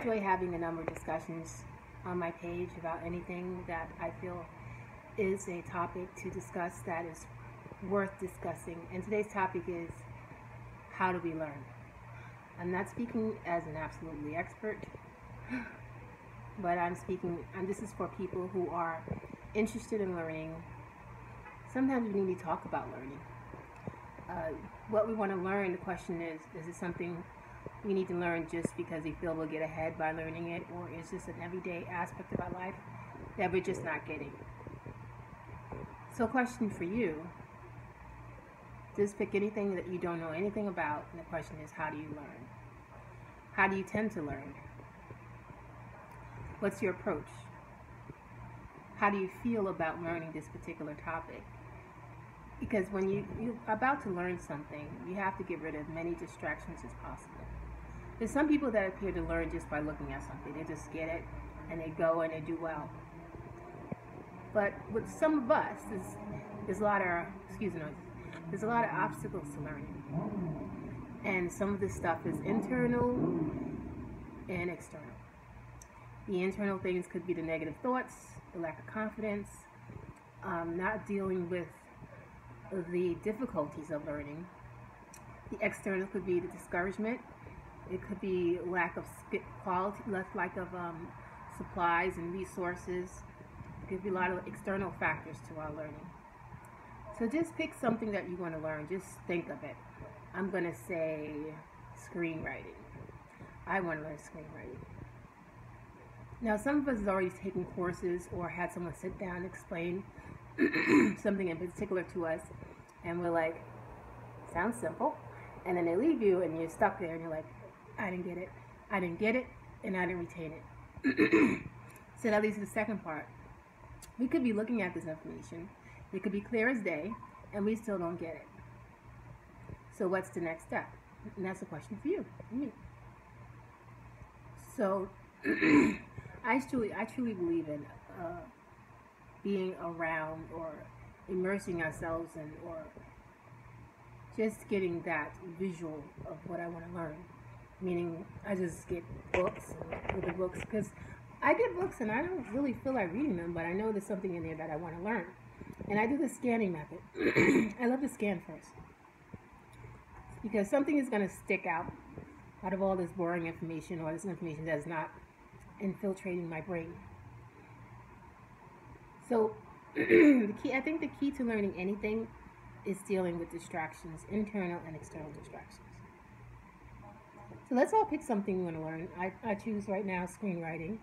enjoy having a number of discussions on my page about anything that I feel is a topic to discuss that is worth discussing. And today's topic is, how do we learn? I'm not speaking as an absolutely expert, but this is for people who are interested in learning. Sometimes we need to talk about learning. What we want to learn, the question is it something we need to learn just because we feel we'll get ahead by learning it, or is this an everyday aspect of our life that we're just not getting? So, question for you, just pick anything that you don't know anything about, and the question is, how do you learn? How do you tend to learn? What's your approach? How do you feel about learning this particular topic? Because when you're about to learn something, you have to get rid of many distractions as possible. There's some people that appear to learn just by looking at something. They just get it, and they go and they do well. But with some of us, there's a lot of obstacles to learning. And some of this stuff is internal and external. The internal things could be the negative thoughts, the lack of confidence, not dealing with the difficulties of learning. The external could be the discouragement. It could be lack of quality, lack of supplies and resources. It could be a lot of external factors to our learning. So just pick something that you want to learn. Just think of it. I'm going to say screenwriting. I want to learn screenwriting. Now, some of us have already taken courses or had someone sit down and explain something in particular to us, and we're like, sounds simple. And then they leave you, and you're stuck there, and you're like, I didn't get it, and I didn't retain it. So that leads to the second part. We could be looking at this information. It could be clear as day, and we still don't get it. So what's the next step? And that's a question for you and me. So I truly believe in being around or immersing ourselves in, or just getting that visual of what I want to learn. Meaning, I just get books and look at books, because I get books and I don't really feel like reading them, but I know there's something in there that I want to learn. And I do the scanning method. I love to scan first, because something is going to stick out of all this boring information, or this information that's not infiltrating my brain. So I think the key to learning anything is dealing with distractions, internal and external distractions. So let's all pick something we want to learn. I choose right now screenwriting.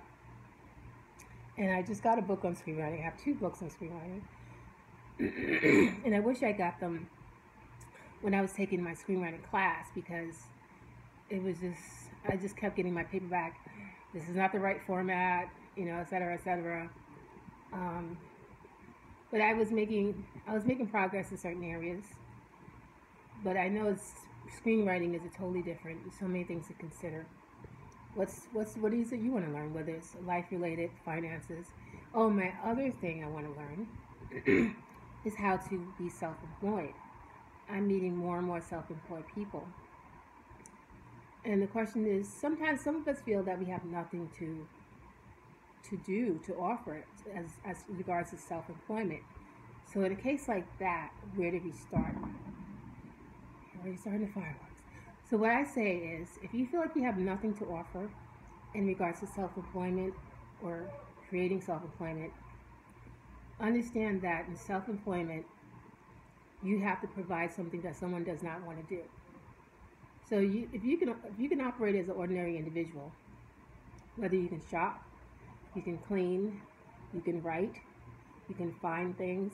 And I just got a book on screenwriting. I have 2 books on screenwriting. And I wish I got them when I was taking my screenwriting class, because I just kept getting my paperback. This is not the right format, et cetera, et cetera. But I was making progress in certain areas. But I know screenwriting is a totally different. There's so many things to consider. What is it you want to learn? Whether it's life-related, finances. Oh, my other thing I want to learn is how to be self-employed. I'm meeting more and more self-employed people. And the question is, sometimes some of us feel that we have nothing to offer as regards to self-employment. So in a case like that, where do we start? Already starting the fireworks. So what I say is, if you feel like you have nothing to offer in regards to self-employment or creating self-employment, understand that in self-employment, you have to provide something that someone does not want to do. So if you can operate as an ordinary individual, whether you can shop, you can clean, you can write, you can find things,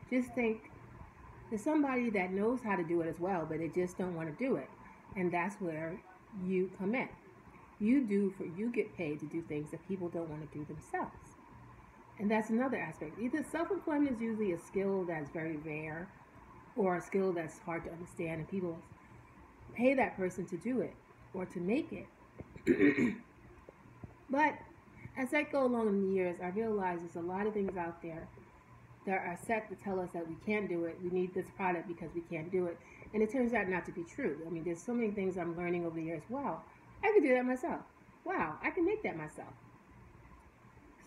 just think there's somebody that knows how to do it as well, but they just don't want to do it. And that's where you come in. You get paid to do things that people don't want to do themselves. And that's another aspect. Either self-employment is usually a skill that's very rare, or a skill that's hard to understand, and people pay that person to do it or to make it. But as I go along in the years, I realize there's a lot of things out there that are set to tell us that we can't do it. We need this product because we can't do it. And it turns out not to be true. I mean, there's so many things I'm learning over the years. Wow, I could do that myself. wow, I can make that myself.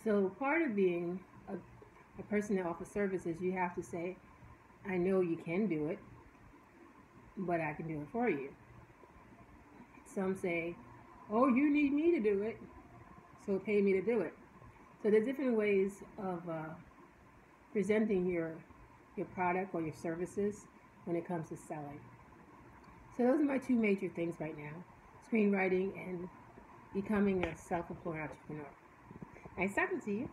So part of being a person that offers services, you have to say, I know you can do it, but I can do it for you. Some say, oh, you need me to do it, so pay me to do it. So there's different ways of presenting your product or your services when it comes to selling. So those are my two major things right now: screenwriting and becoming a self-employed entrepreneur. Nice talking to you.